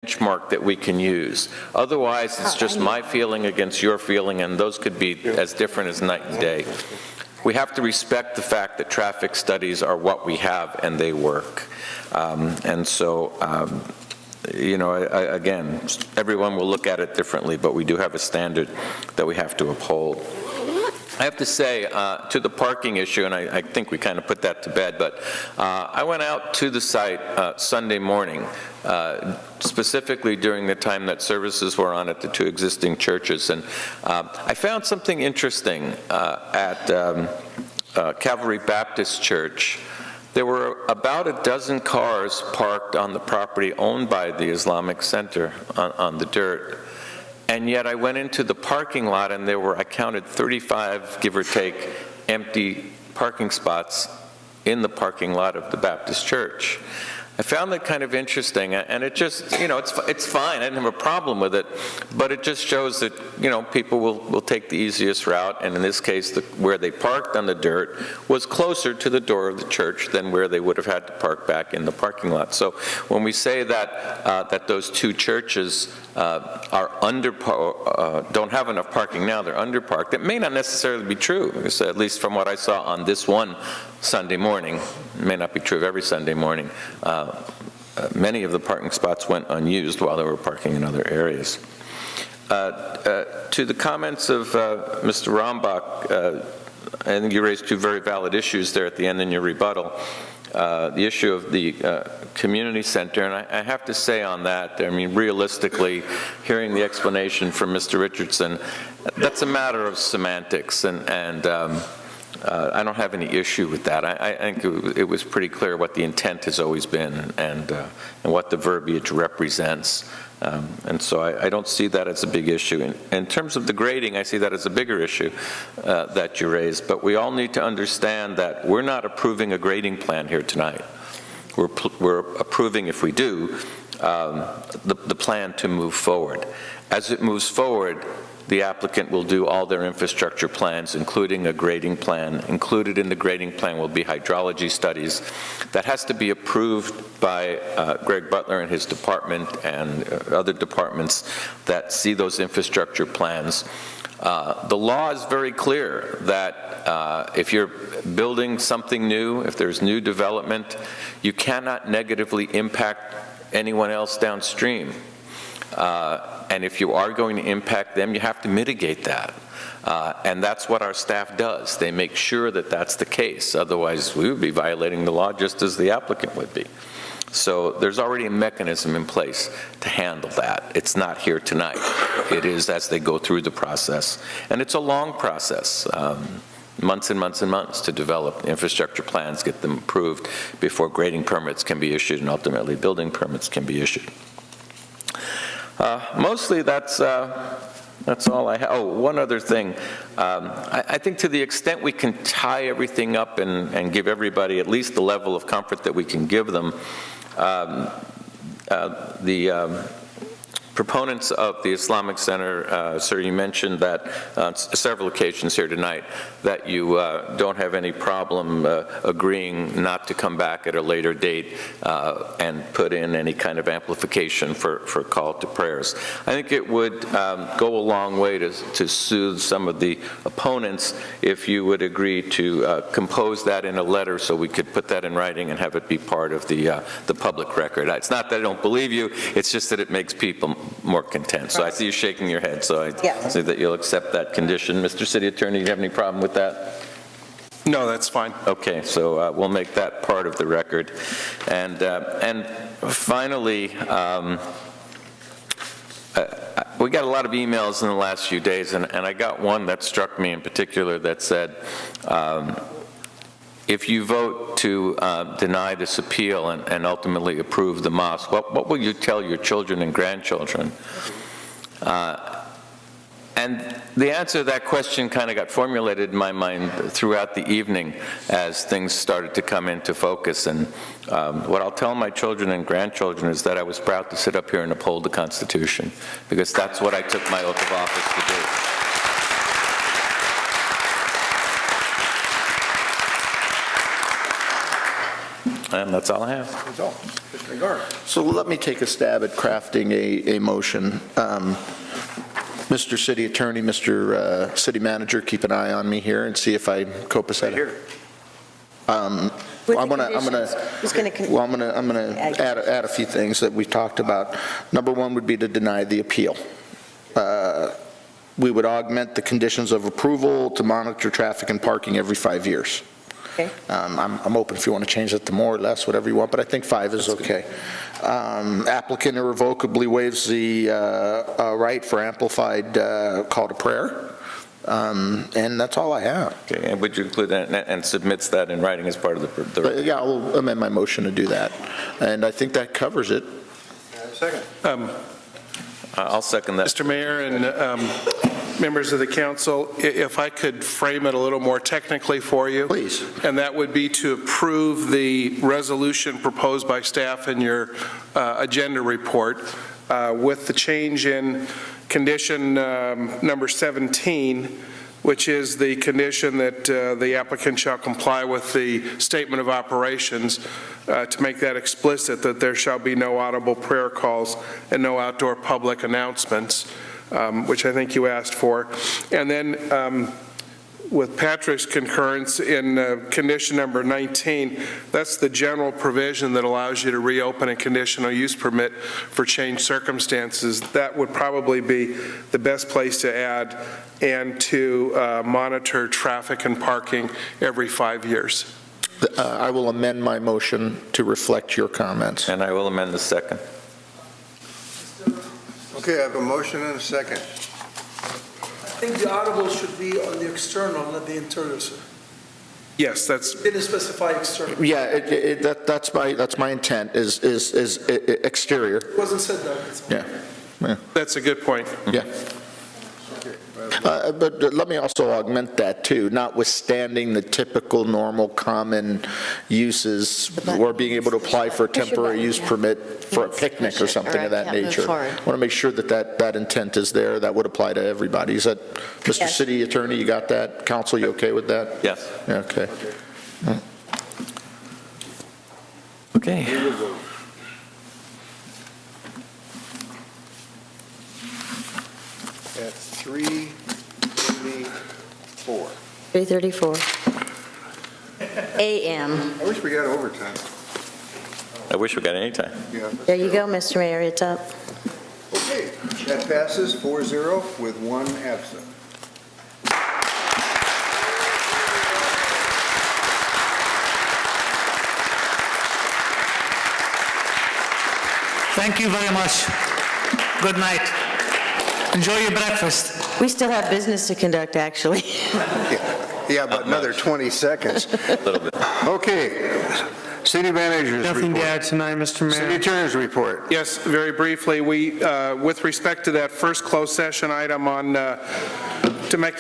benchmark that we can use. Otherwise, it's just my feeling against your feeling, and those could be as different as night and day. We have to respect the fact that traffic studies are what we have, and they work. You know, again, everyone will look at it differently, but we do have a standard that we have to uphold. I have to say, to the parking issue, and I think we kind of put that to bed, but I went out to the site Sunday morning, specifically during the time that services were on at the two existing churches, and I found something interesting at Calvary Baptist Church. There were about a dozen cars parked on the property owned by the Islamic Center on the dirt. And yet I went into the parking lot and there were, I counted 35, give or take, empty parking spots in the parking lot of the Baptist church. I found that kind of interesting, and it just, you know, it's fine. I didn't have a problem with it, but it just shows that, you know, people will take the easiest route, and in this case, where they parked on the dirt was closer to the door of the church than where they would have had to park back in the parking lot. So when we say that that those two churches are don't have enough parking now, they're underparked, it may not necessarily be true, because at least from what I saw on this one Sunday morning, it may not be true of every Sunday morning, many of the parking spots went unused while they were parking in other areas. To the comments of Mr. Rombach, I think you raised two very valid issues there at the end in your rebuttal. The issue of the community center, and I have to say on that, I mean, realistically, hearing the explanation from Mr. Richardson, that's a matter of semantics, and I don't have any issue with that. I think it was pretty clear what the intent has always been and what the verbiage represents. And so I don't see that as a big issue. In terms of the grading, I see that as a bigger issue that you raised. But we all need to understand that we're not approving a grading plan here tonight. We're approving, if we do, the plan to move forward. As it moves forward, the applicant will do all their infrastructure plans, including a grading plan. Included in the grading plan will be hydrology studies. That has to be approved by Greg Butler and his department and other departments that see those infrastructure plans. The law is very clear that if you're building something new, if there's new development, you cannot negatively impact anyone else downstream. And if you are going to impact them, you have to mitigate that. And that's what our staff does. They make sure that that's the case. Otherwise, we would be violating the law just as the applicant would be. So there's already a mechanism in place to handle that. It's not here tonight. It is as they go through the process. And it's a long process. Months and months and months to develop infrastructure plans, get them approved before grading permits can be issued and ultimately building permits can be issued. Mostly that's all I have. Oh, one other thing. I think to the extent we can tie everything up and give everybody at least the level of comfort that we can give them, the proponents of the Islamic Center, sir, you mentioned that on several occasions here tonight that you don't have any problem agreeing not to come back at a later date and put in any kind of amplification for call to prayers. I think it would go a long way to soothe some of the opponents if you would agree to compose that in a letter so we could put that in writing and have it be part of the public record. It's not that I don't believe you, it's just that it makes people more content. So I see you shaking your head, so I see that you'll accept that condition. Mr. City Attorney, do you have any problem with that? No, that's fine. Okay, so we'll make that part of the record. And finally, we got a lot of emails in the last few days, and I got one that struck me in particular that said, if you vote to deny this appeal and ultimately approve the mosque, what will you tell your children and grandchildren? And the answer to that question kind of got formulated in my mind throughout the evening as things started to come into focus. And what I'll tell my children and grandchildren is that I was proud to sit up here and uphold the Constitution, because that's what I took my oath of office to do. And that's all I have. That's all. Mr. Garn. So let me take a stab at crafting a motion. Mr. City Attorney, Mr. City Manager, keep an eye on me here and see if I copacetic. Right here. I'm going to add a few things that we've talked about. Number one would be to deny the appeal. We would augment the conditions of approval to monitor traffic and parking every 5 years. Okay. I'm open if you want to change it to more or less, whatever you want, but I think 5 is okay. Applicant irrevocably waives the right for amplified call to prayer. And that's all I have. Okay, and would you include that and submits that in writing as part of the Yeah, I'll amend my motion to do that. And I think that covers it. Second. I'll second that. Mr. Mayor and members of the council, if I could frame it a little more technically for you. Please. And that would be to approve the resolution proposed by staff in your agenda report with the change in condition number 17, which is the condition that the applicant shall comply with the statement of operations to make that explicit, that there shall be no audible prayer calls and no outdoor public announcements, which I think you asked for. And then with Patrick's concurrence in condition number 19, that's the general provision that allows you to reopen a conditional use permit for changed circumstances. That would probably be the best place to add, and to monitor traffic and parking every 5 years. I will amend my motion to reflect your comments. And I will amend the second. Okay, I have a motion and a second. I think the audible should be on the external, not the internal, sir. Yes, that's, Didn't specify external. Yeah, that's my intent is exterior. It wasn't said that. That's all. that's a good point. Yeah. But let me also augment that too, notwithstanding the typical, normal, common uses, or being able to apply for a temporary use permit for a picnic or something of that nature. I want to make sure that intent is there. That would apply to everybody. Is that, Mr. Yes. City Attorney, you got that? Council, you okay with that? Yes. Okay. Okay. That's 3:34. 3:34 a.m. I wish we got overtime. I wish we got any time. Yeah. There you go, Mr. Mayor, it's up. Okay, that passes 4-0 with 1 absent. Thank you very much. Good night. Enjoy your breakfast. We still have business to conduct, actually. Yeah, about another 20 seconds. A little bit. Okay, City Manager's Nothing to report. add tonight, Mr. City Mayor. Attorney's report. Yes, very briefly, we, with respect to that first closed session item on Temecula